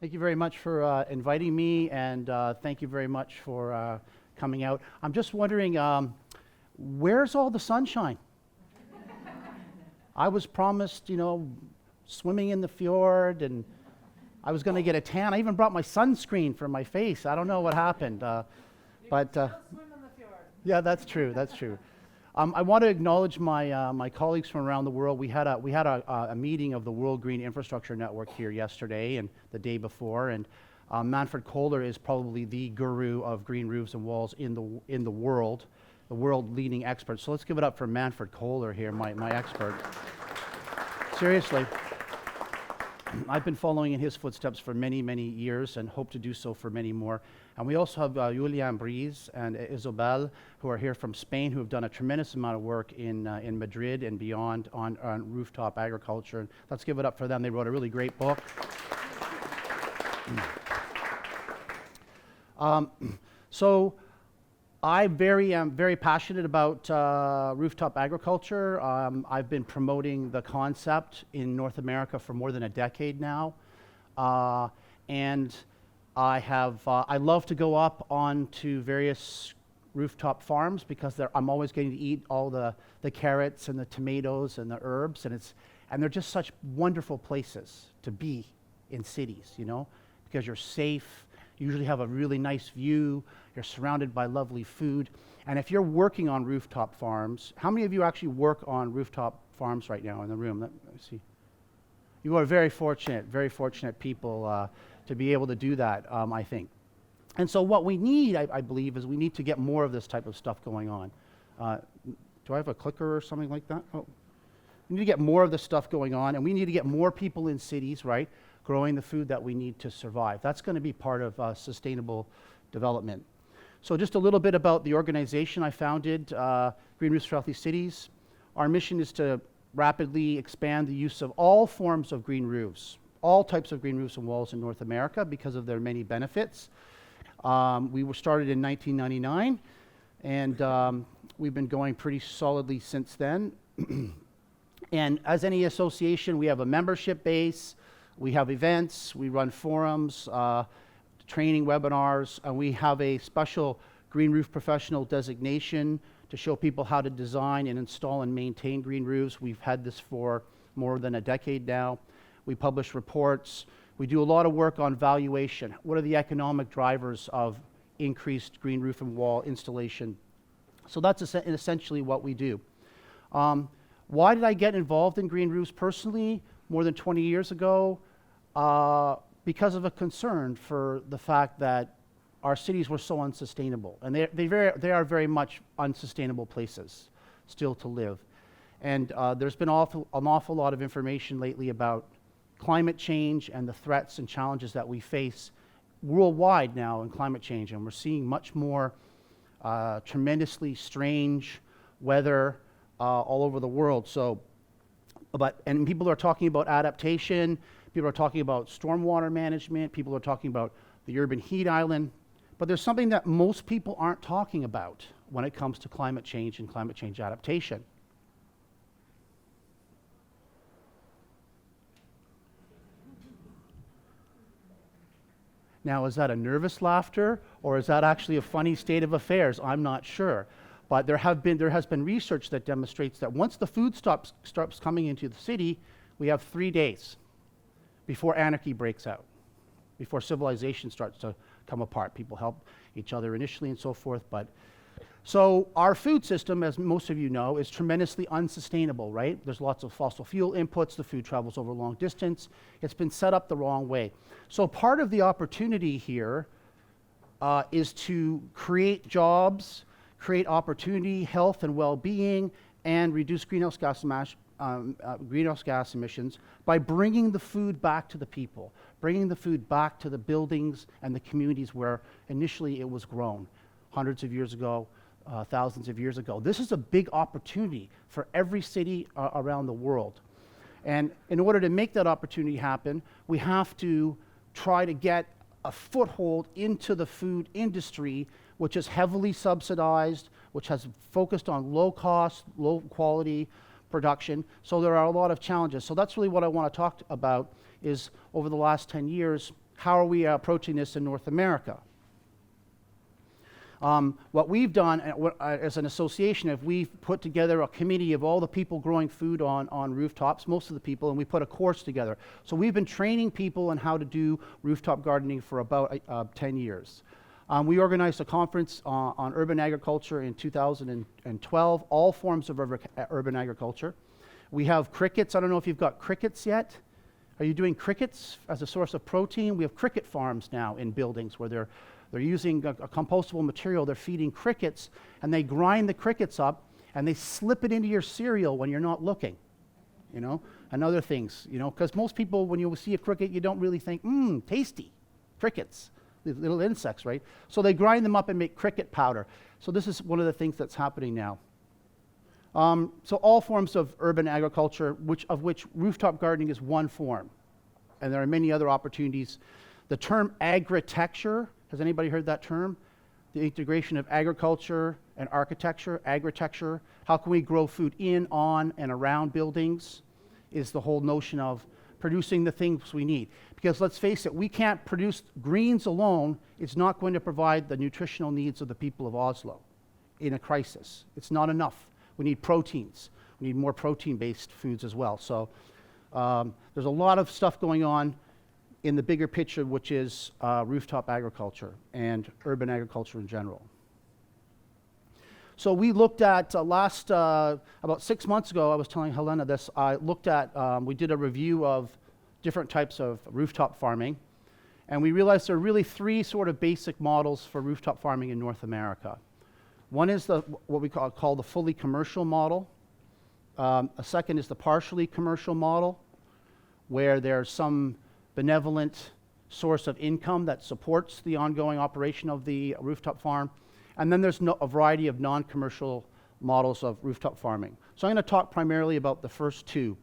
Thank you very much for inviting me, and thank you very much for coming out. I'm just wondering, where's all the sunshine? I was promised, swimming in the fjord, and I was going to get a tan. I even brought my sunscreen for my face. I don't know what happened. Don't swim in the fjord. Yeah, that's true. That's true. I want to acknowledge my colleagues from around the world. We had a meeting of the World Green Infrastructure Network here yesterday and the day before, and Manfred Kohler is probably the guru of green roofs and walls in the world, the world leading expert. So let's give it up for Manfred Kohler here, my expert. Seriously. I've been following in his footsteps for many, many years and hope to do so for many more. And we also have Julian Briz and Isobel, who are here from Spain, who have done a tremendous amount of work in Madrid and beyond on rooftop agriculture. And let's give it up for them. They wrote a really great book. So I am very passionate about rooftop agriculture. I've been promoting the concept in North America for more than a decade now, and I love to go up onto various rooftop farms because I'm always getting to eat all the carrots and the tomatoes and the herbs, and they're just such wonderful places to be in cities, because you're safe. You usually have a really nice view. You're surrounded by lovely food. And if you're working on rooftop farms, how many of you actually work on rooftop farms right now in the room? Let me see. You are very fortunate people to be able to do that, I think. And so what we need, I believe, is we need to get more of this type of stuff going on. Do I have a clicker or something like that? Oh. We need to get more of this stuff going on, and we need to get more people in cities, right, growing the food that we need to survive. That's going to be part of sustainable development. So just a little bit about the organization I founded, Green Roofs for Healthy Cities. Our mission is to rapidly expand the use of all forms of green roofs, all types of green roofs and walls in North America because of their many benefits. We were started in 1999, and we've been going pretty solidly since then. And as any association, we have a membership base, we have events, we run forums, training webinars, and we have a special green roof professional designation to show people how to design and install and maintain green roofs. We've had this for more than a decade now. We publish reports. We do a lot of work on valuation. What are the economic drivers of increased green roof and wall installation? So that's essentially what we do. Why did I get involved in green roofs personally more than 20 years ago? Because of a concern for the fact that our cities were so unsustainable. And they are very much unsustainable places still to live. And there's been an awful lot of information lately about climate change and the threats and challenges that we face worldwide now in climate change. And we're seeing much more tremendously strange weather all over the world. And people are talking about adaptation, people are talking about stormwater management, people are talking about the urban heat island, but there's something that most people aren't talking about when it comes to climate change and climate change adaptation. Now, is that a nervous laughter, or is that actually a funny state of affairs? I'm not sure. But there has been research that demonstrates that once the food starts coming into the city, we have 3 days before anarchy breaks out, before civilization starts to come apart. People help each other initially and so forth. So our food system, as most of you know, is tremendously unsustainable, right? There's lots of fossil fuel inputs. The food travels over long distance. It's been set up the wrong way. So part of the opportunity here is to create jobs, create opportunity, health and well-being, and reduce greenhouse gas emissions by bringing the food back to the people, bringing the food back to the buildings and the communities where initially it was grown, hundreds of years ago, thousands of years ago. This is a big opportunity for every city around the world. And in order to make that opportunity happen, we have to try to get a foothold into the food industry, which is heavily subsidized, which has focused on low cost, low quality production. So there are a lot of challenges. So that's really what I want to talk about, is over the last 10 years, how are we approaching this in North America? What we've done as an association, is we've put together a committee of all the people growing food on rooftops, most of the people, and we put a course together. So we've been training people on how to do rooftop gardening for about 10 years. We organized a conference on urban agriculture in 2012, all forms of urban agriculture. We have crickets. I don't know if you've got crickets yet. Are you doing crickets as a source of protein? We have cricket farms now in buildings where they're using a compostable material. They're feeding crickets, and they grind the crickets up, and they slip it into your cereal when you're not looking, and other things, because most people, when you see a cricket, you don't really think, tasty, crickets, these little insects, right? So they grind them up and make cricket powder. So this is one of the things that's happening now. So all forms of urban agriculture, of which rooftop gardening is one form, and there are many other opportunities. The term agritecture, has anybody heard that term? The integration of agriculture and architecture, agritecture. How can we grow food in, on, and around buildings is the whole notion of producing the things we need. Because let's face it, we can't produce greens alone. It's not going to provide the nutritional needs of the people of Oslo in a crisis. It's not enough. We need proteins. We need more protein-based foods as well. So there's a lot of stuff going on in the bigger picture, which is rooftop agriculture and urban agriculture in general. So we looked at about 6 months ago, I was telling Helena this, we did a review of different types of rooftop farming, and we realized there are really three sort of basic models for rooftop farming in North America. One is what we call the fully commercial model. A second is the partially commercial model, where there's some benevolent source of income that supports the ongoing operation of the rooftop farm. And then there's a variety of non-commercial models of rooftop farming. So I'm going to talk primarily about the first two.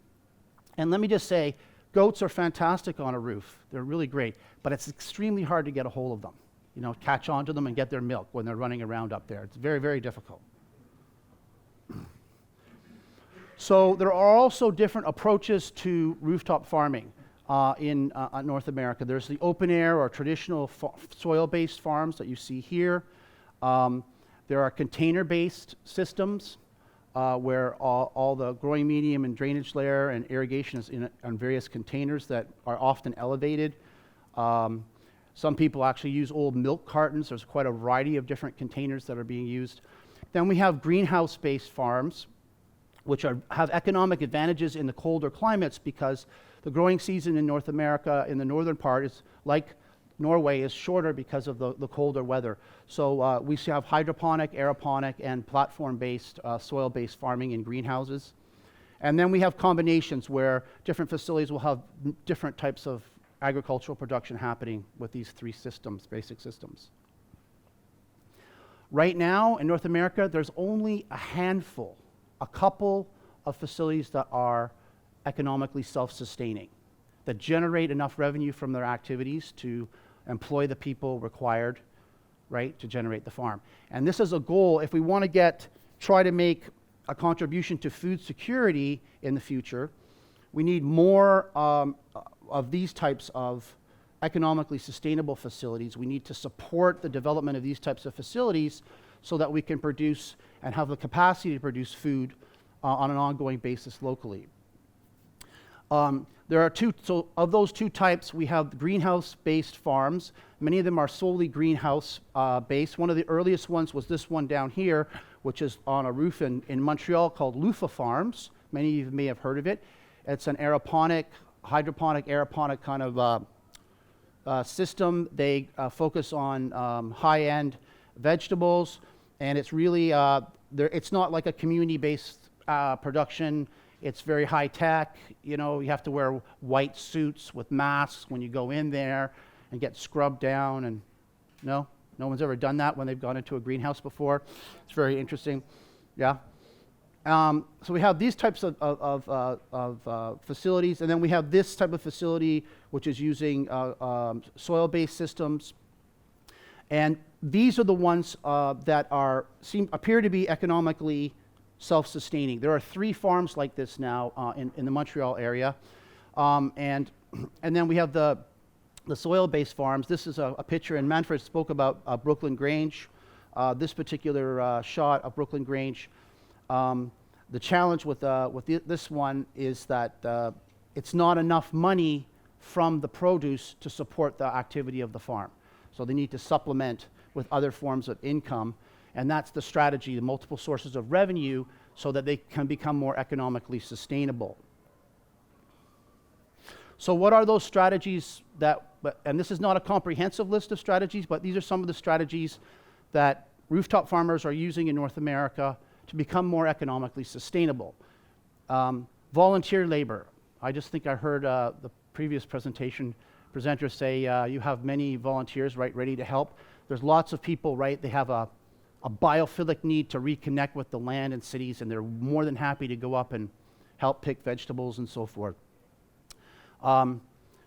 And let me just say, goats are fantastic on a roof. They're really great, but it's extremely hard to get a hold of them. Catch onto them and get their milk when they're running around up there. It's very, very difficult. So there are also different approaches to rooftop farming in North America. There's the open air or traditional soil-based farms that you see here. There are container-based systems where all the growing medium and drainage layer and irrigation is on various containers that are often elevated. Some people actually use old milk cartons. There's quite a variety of different containers that are being used. Then we have greenhouse-based farms, which have economic advantages in the colder climates because the growing season in North America, in the northern part, is like Norway, is shorter because of the colder weather. So we have hydroponic, aeroponic, and platform-based, soil-based farming in greenhouses. And then we have combinations where different facilities will have different types of agricultural production happening with these three systems, basic systems. Right now in North America, there's only a couple of facilities that are economically self-sustaining, that generate enough revenue from their activities to employ the people required, right, to generate the farm. And this is a goal. If we want to try to make a contribution to food security in the future, we need more of these types of economically sustainable facilities. We need to support the development of these types of facilities so that we can produce and have the capacity to produce food on an ongoing basis locally. There are so of those two types, we have greenhouse-based farms. Many of them are solely greenhouse-based. One of the earliest ones was this one down here, which is on a roof in Montreal called Lufa Farms. Many of you may have heard of it. It's an hydroponic, aeroponic kind of system. They focus on high-end vegetables, and it's really, it's not like a community-based production. It's very high-tech. You have to wear white suits with masks when you go in there and get scrubbed down. And no one's ever done that when they've gone into a greenhouse before. It's very interesting. Yeah. So we have these types of facilities, and then we have this type of facility which is using soil-based systems. And these are the ones that appear to be economically self-sustaining. There are 3 farms like this now in the Montreal area, and then we have the the soil-based farms. This is a picture, and Manfred spoke about Brooklyn Grange. This particular shot of Brooklyn Grange. The challenge with this one is that it's not enough money from the produce to support the activity of the farm. So they need to supplement with other forms of income, and that's the strategy, the multiple sources of revenue, so that they can become more economically sustainable. So what are those strategies and this is not a comprehensive list of strategies, but these are some of the strategies that rooftop farmers are using in North America to become more economically sustainable. Volunteer labor. I just think I heard the previous presenter say you have many volunteers, right, ready to help. There's lots of people, right, they have a biophilic need to reconnect with the land and cities, and they're more than happy to go up and help pick vegetables and so forth.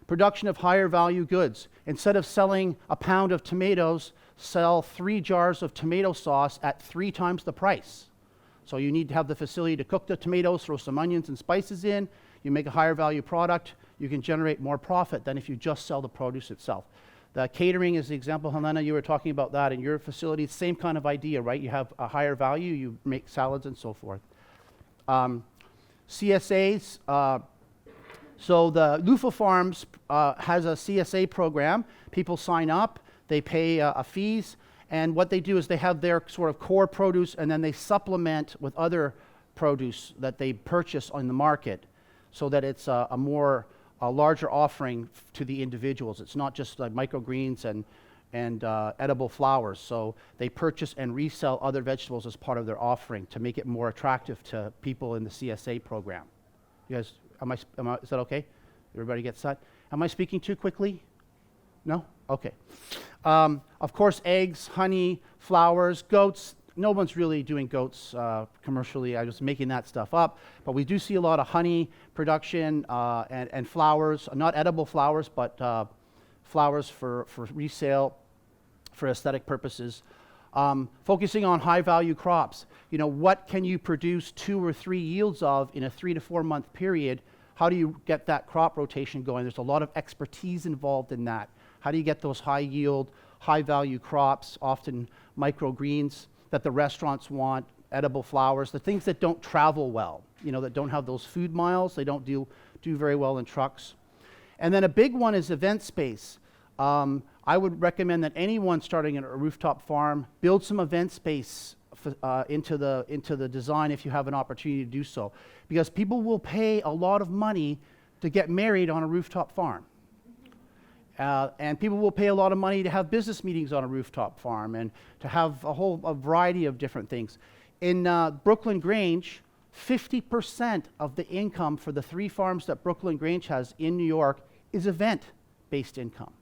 Production of higher value goods. Instead of selling a pound of tomatoes, sell 3 jars of tomato sauce at 3 times the price. So you need to have the facility to cook the tomatoes, throw some onions and spices in, you make a higher value product, you can generate more profit than if you just sell the produce itself. The catering is the example, Helena, you were talking about that in your facility. Same kind of idea, right? You have a higher value, you make salads and so forth. CSAs, so the Loofah Farms has a CSA program. People sign up, they pay fees, and what they do is they have their sort of core produce, and then they supplement with other produce that they purchase on the market, so that it's a larger offering to the individuals. It's not just like microgreens and edible flowers. So they purchase and resell other vegetables as part of their offering to make it more attractive to people in the CSA program. You guys, is that okay? Everybody gets that? Am I speaking too quickly? No? Okay. Of course, eggs, honey, flowers, goats. No one's really doing goats commercially. I was making that stuff up. But we do see a lot of honey production and flowers, not edible flowers, but flowers for resale, for aesthetic purposes. Focusing on high-value crops. You know, what can you produce 2 or 3 yields of in a 3 to 4 month period? How do you get that crop rotation going? There's a lot of expertise involved in that. How do you get those high-yield, high-value crops, often microgreens that the restaurants want, edible flowers, the things that don't travel well, you know, that don't have those food miles, they don't do very well in trucks. And then a big one is event space. I would recommend that anyone starting a rooftop farm build some event space into the design if you have an opportunity to do so, because people will pay a lot of money to get married on a rooftop farm. And people will pay a lot of money to have business meetings on a rooftop farm and to have a variety of different things. In Brooklyn Grange, 50% of the income for the 3 farms that Brooklyn Grange has in New York is event-based income.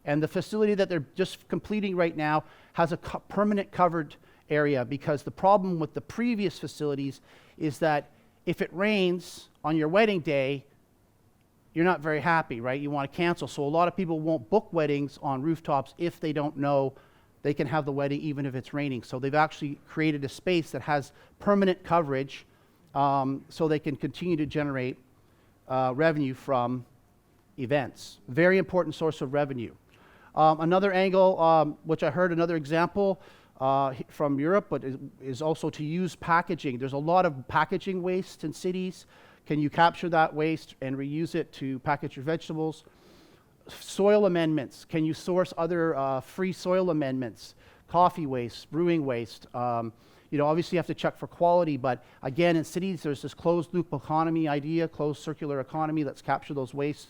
And the facility that they're just completing right now has a permanent covered area, because the problem with the previous facilities is that if it rains on your wedding day, you're not very happy, right? You want to cancel. So a lot of people won't book weddings on rooftops if they don't know they can have the wedding even if it's raining. So they've actually created a space that has permanent coverage so they can continue to generate revenue from events. Very important source of revenue. Another angle, which I heard another example from Europe, but is also to use packaging. There's a lot of packaging waste in cities. Can you capture that waste and reuse it to package your vegetables? Soil amendments. Can you source other free soil amendments? Coffee waste, brewing waste. You know, obviously you have to check for quality, but again, in cities, there's this closed loop economy idea, closed circular economy. Let's capture those wastes.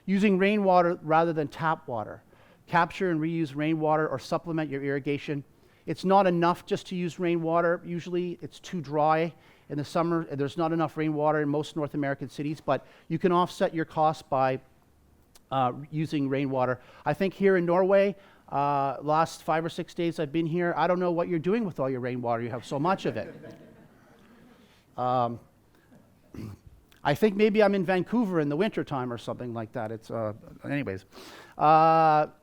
Using rainwater rather than tap water. Capture and reuse rainwater or supplement your irrigation. It's not enough just to use rainwater. Usually it's too dry in the summer. There's not enough rainwater in most North American cities, but you can offset your costs by using rainwater. I think here in Norway, last 5 or 6 days I've been here, I don't know what you're doing with all your rainwater. You have so much of it. I think maybe I'm in Vancouver in the wintertime or something like that. It's anyways.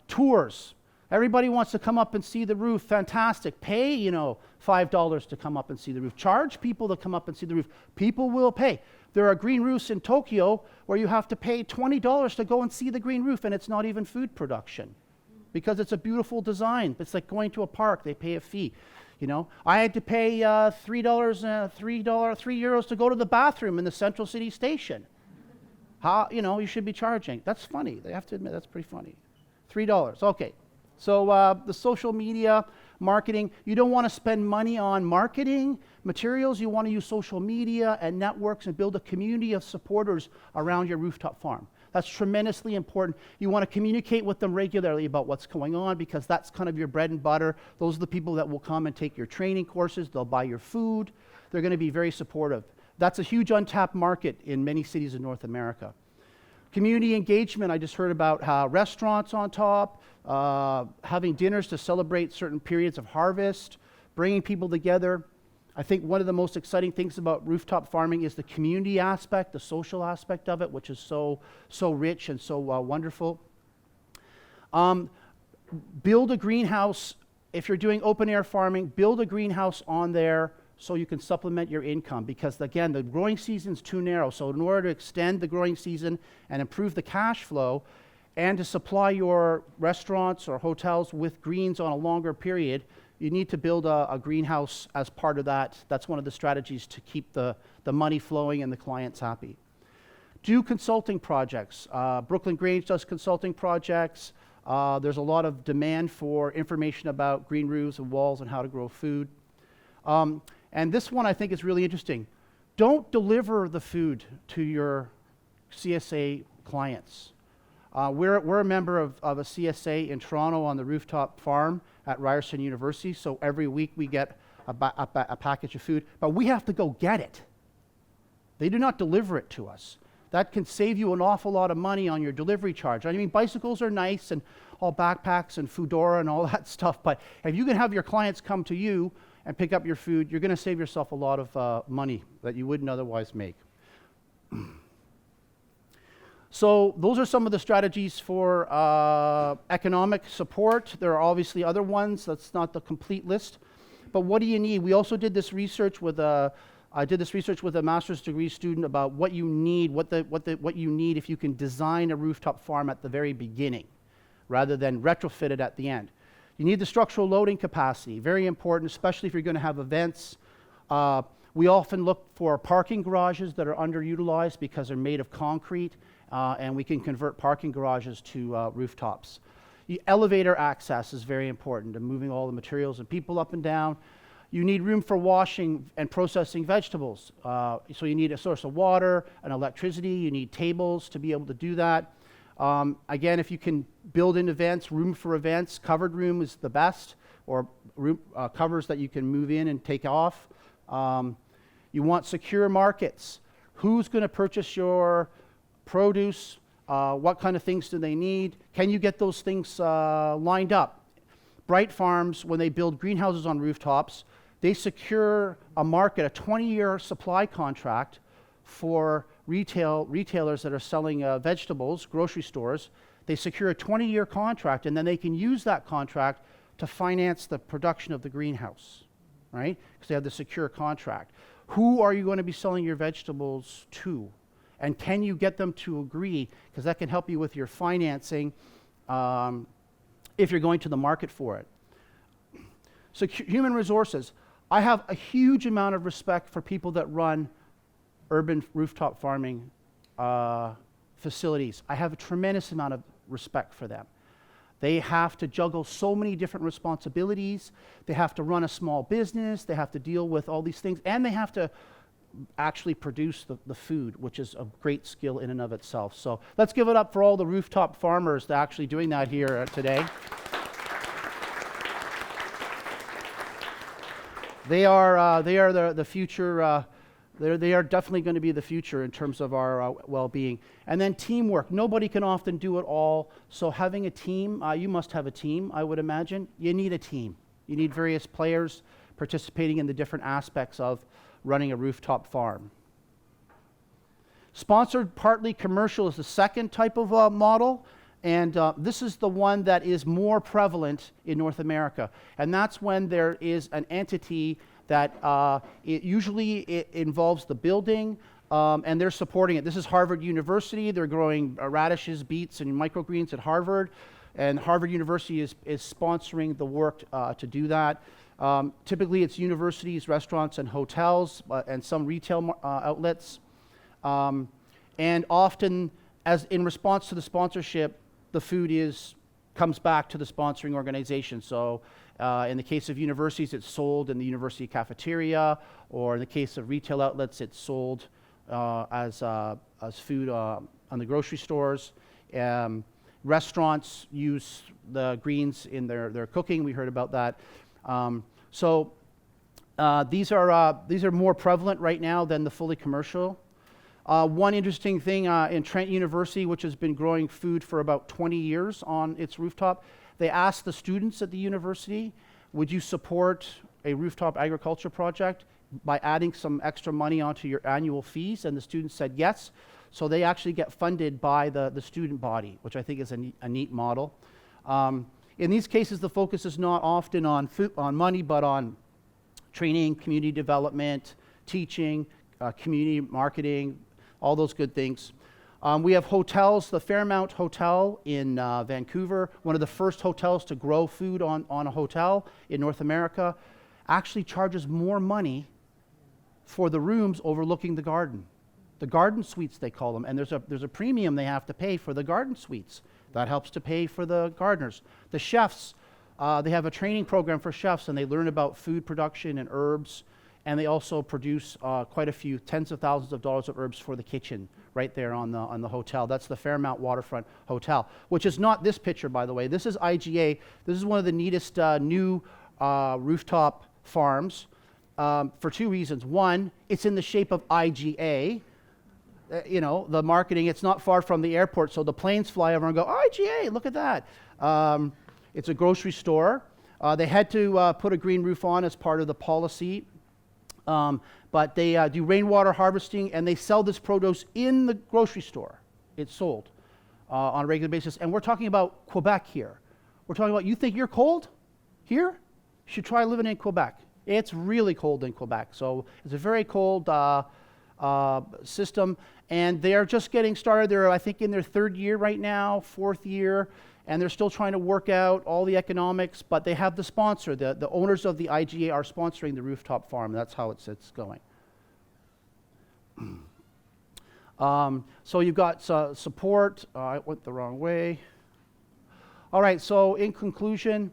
Tours. Everybody wants to come up and see the roof. Fantastic. Pay, you know, $5 to come up and see the roof. Charge people to come up and see the roof. People will pay. There are green roofs in Tokyo where you have to pay $20 to go and see the green roof, and it's not even food production because it's a beautiful design. It's like going to a park. They pay a fee. You know, I had to pay €3 to go to the bathroom in the Central City Station. How, you know, you should be charging. That's funny. They have to admit that's pretty funny. $3. Okay. So the social media marketing, you don't want to spend money on marketing materials. You want to use social media and networks and build a community of supporters around your rooftop farm. That's tremendously important. You want to communicate with them regularly about what's going on because that's kind of your bread and butter. Those are the people that will come and take your training courses. They'll buy your food. They're going to be very supportive. That's a huge untapped market in many cities in North America. Community engagement, I just heard about how restaurants on top, having dinners to celebrate certain periods of harvest, bringing people together. I think one of the most exciting things about rooftop farming is the community aspect, the social aspect of it, which is so rich and so wonderful. Build a greenhouse. If you're doing open air farming, build a greenhouse on there so you can supplement your income because, again, the growing season's too narrow. So in order to extend the growing season and improve the cash flow and to supply your restaurants or hotels with greens on a longer period, you need to build a greenhouse as part of that. That's one of the strategies to keep the money flowing and the clients happy. Do consulting projects. Brooklyn Grange does consulting projects. There's a lot of demand for information about green roofs and walls and how to grow food. And this one I think is really interesting. Don't deliver the food to your CSA clients. We're a member of a CSA in Toronto on the rooftop farm at Ryerson University, so every week we get a package of food, but we have to go get it. They do not deliver it to us. That can save you an awful lot of money on your delivery charge. I mean, bicycles are nice and all backpacks and Foodora and all that stuff, but if you can have your clients come to you and pick up your food, you're going to save yourself a lot of money that you wouldn't otherwise make. So those are some of the strategies for economic support. There are obviously other ones. That's not the complete list. But what do you need? We also did this research with I did this research with a master's degree student about what you need, what you need if you can design a rooftop farm at the very beginning, rather than retrofit it at the end. You need the structural loading capacity, very important, especially if you're going to have events. We often look for parking garages that are underutilized because they're made of concrete, and we can convert parking garages to rooftops. The elevator access is very important, and moving all the materials and people up and down. You need room for washing and processing vegetables. So you need a source of water and electricity. You need tables to be able to do that. Again, if you can build in events, room for events, covered room is the best, or room, covers that you can move in and take off. You want secure markets. Who's going to purchase your produce? What kind of things do they need? Can you get those things lined up? Bright Farms, when they build greenhouses on rooftops, they secure a market, a 20-year supply contract for retailers that are selling vegetables, grocery stores. They secure a 20-year contract, and then they can use that contract to finance the production of the greenhouse, right? Because they have the secure contract. Who are you going to be selling your vegetables to? And can you get them to agree? Because that can help you with your financing if you're going to the market for it. So human resources. I have a huge amount of respect for people that run urban rooftop farming facilities. I have a tremendous amount of respect for them. They have to juggle so many different responsibilities. They have to run a small business. They have to deal with all these things. And they have to actually produce the food, which is a great skill in and of itself. So let's give it up for all the rooftop farmers that are actually doing that here today. They are the future. They are definitely going to be the future in terms of our well-being. And then teamwork. Nobody can often do it all. So having a team, you must have a team, I would imagine. You need a team. You need various players participating in the different aspects of running a rooftop farm. Sponsored, partly commercial is the second type of model. And this is the one that is more prevalent in North America. And that's when there is an entity that it usually involves the building and they're supporting it. This is Harvard University. They're growing radishes, beets, and microgreens at Harvard, and Harvard University is sponsoring the work to do that. Typically, it's universities, restaurants, and hotels, and some retail outlets. And often, as in response to the sponsorship, the food comes back to the sponsoring organization. So in the case of universities, it's sold in the university cafeteria, or in the case of retail outlets, it's sold as food on the grocery stores. Restaurants use the greens in their cooking. We heard about that. These are more prevalent right now than the fully commercial. One interesting thing in Trent University, which has been growing food for about 20 years on its rooftop, they asked the students at the university, would you support a rooftop agriculture project by adding some extra money onto your annual fees? And the students said yes. So they actually get funded by the student body, which I think is a neat model. In these cases, the focus is not often on money, but on training, community development, teaching, community marketing, all those good things. We have hotels. The Fairmount Hotel in Vancouver, one of the first hotels to grow food on a hotel in North America, actually charges more money for the rooms overlooking the garden. The garden suites, they call them, and there's a premium they have to pay for the garden suites. That helps to pay for the gardeners. The chefs, they have a training program for chefs, and they learn about food production and herbs, and they also produce quite a few tens of thousands of dollars of herbs for the kitchen right there on the hotel. That's the Fairmount Waterfront Hotel, which is not this picture, by the way. This is IGA. This is one of the neatest new rooftop farms for two reasons. One, it's in the shape of IGA. You know, the marketing, it's not far from the airport, so the planes fly over and go, IGA, look at that. It's a grocery store. They had to put a green roof on as part of the policy, but they do rainwater harvesting, and they sell this produce in the grocery store. It's sold on a regular basis, and we're talking about Quebec here. We're talking about, you think you're cold here? You should try living in Quebec. It's really cold in Quebec, so it's a very cold system, and they're just getting started. They're, I think, in their third year right now, fourth year, and they're still trying to work out all the economics, but they have the sponsor. The owners of the IGA are sponsoring the rooftop farm. That's how it's going. So you've got support. I went the wrong way. All right, so in conclusion,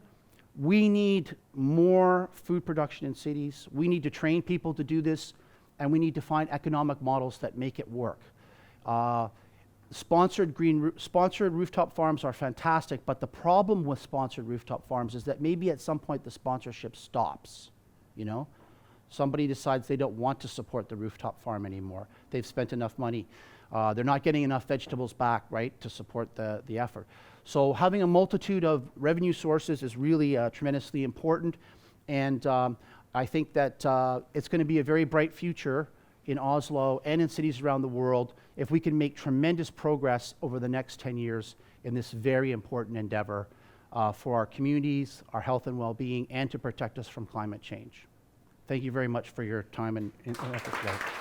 we need more food production in cities. We need to train people to do this, and we need to find economic models that make it work. Sponsored rooftop farms are fantastic, but the problem with sponsored rooftop farms is that maybe at some point the sponsorship stops, you know? Somebody decides they don't want to support the rooftop farm anymore. They've spent enough money. They're not getting enough vegetables back, right, to support the effort. So having a multitude of revenue sources is really tremendously important, and I think that it's going to be a very bright future in Oslo and in cities around the world if we can make tremendous progress over the next 10 years in this very important endeavor for our communities, our health and well-being, and to protect us from climate change. Thank you very much for your time and effort today.